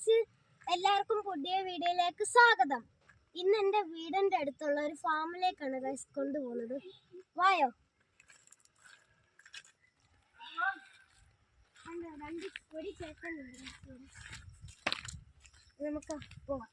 Guys, എല്ലാവർക്കും പുതിയ വീഡിയോയിലേക്ക് സ്വാഗതം. ഇന്ന് എൻ്റെ വീടിൻ്റെ അടുത്തുള്ള ഒരു ഫാമിലേക്കാണ് ഗൈസ് കൊണ്ടുപോകുന്നത്. വായോ, ഒരു ചേട്ടനുണ്ട്, നമുക്ക് പോവാം.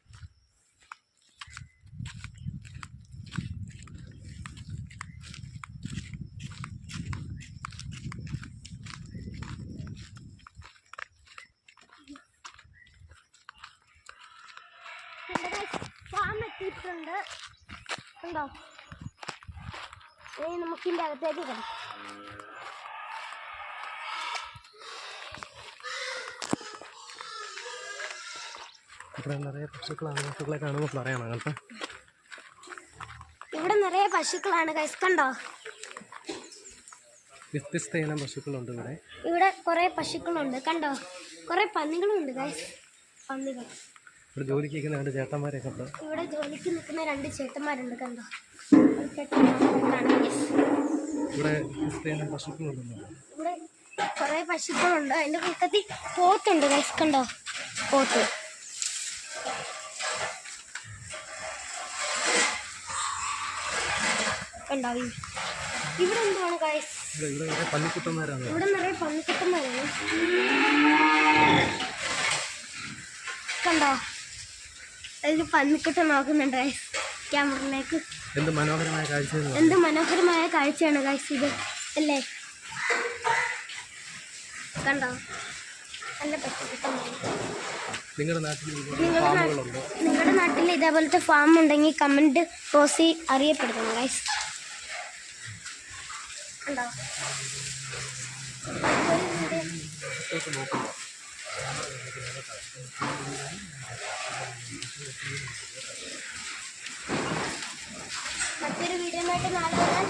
ഫാം എത്തിയിട്ടുണ്ട്, ഉണ്ടോ? നമുക്കിൻ്റെ അകത്തേക്ക് കിടക്കാം. ഇവിടെ നിറയെ പശുക്കളാണ്. പശുക്കളെ കാണുമ്പോൾ പറയണം കേട്ടോ. ഇവിടെ നിറയെ പശുക്കളാണ് ഗൈസ്, കണ്ടോ? വ്യത്യസ്ത ഇനം പശുക്കളുണ്ട് ഇവിടെ. ഇവിടെ കുറെ പശുക്കളുണ്ട്, കണ്ടോ? കുറെ പന്നികളുണ്ട് ഗൈസ്, പന്നികൾ. ഇവിടെ ജോലിക്ക് നിൽക്കുന്ന രണ്ട് ചേട്ടന്മാരെയൊക്കെ ഉണ്ട്. ഇവിടെ ജോലിക്ക് നിൽക്കുന്ന രണ്ട് ചേട്ടന്മാരുണ്ട്, കണ്ടോ? ഇവിടെ വ്യത്യസ്ത ഇനം പശുക്കളുണ്ട്. ഇവിടെ കുറെ പശുക്കളുണ്ട്. അതിന്റെ കൂട്ടത്തിൽ പോത്തുണ്ട് ഗൈസ്, കണ്ടോ? പോത്ത്. ഉണ്ടാവും. ഇവിടെ എന്താണ് ഗൈസ്? ഇവിടെ പന്നിക്കുട്ടന്മാരാണ്. ഇവിടെ നിറയെ പന്നിക്കുട്ടന്മാരാണ്, കണ്ടോ? അതിൽ പന്നിക്കുട്ടൻ നോക്കുന്നുണ്ട് ഗൈസ് ക്യാമറയിലേക്ക്. എന്ത് മനോഹരമായ കാഴ്ച, എന്ത് മനോഹരമായ കാഴ്ചയാണ് ഗൈസ് ഇത്, അല്ലേ? കണ്ടോ? നല്ല പശുക്കുട്ടന്മാർ. നിങ്ങളുടെ നാട്ടിൽ ഇതേപോലത്തെ ഫാം ഉണ്ടെങ്കിൽ കമന്റ് ബോക്സിൽ അറിയപ്പെടുന്നു ഗൈസ്, കണ്ടോ? മറ്റൊരു വീഡിയോ ആയിട്ട് നാളെ വരാൻ.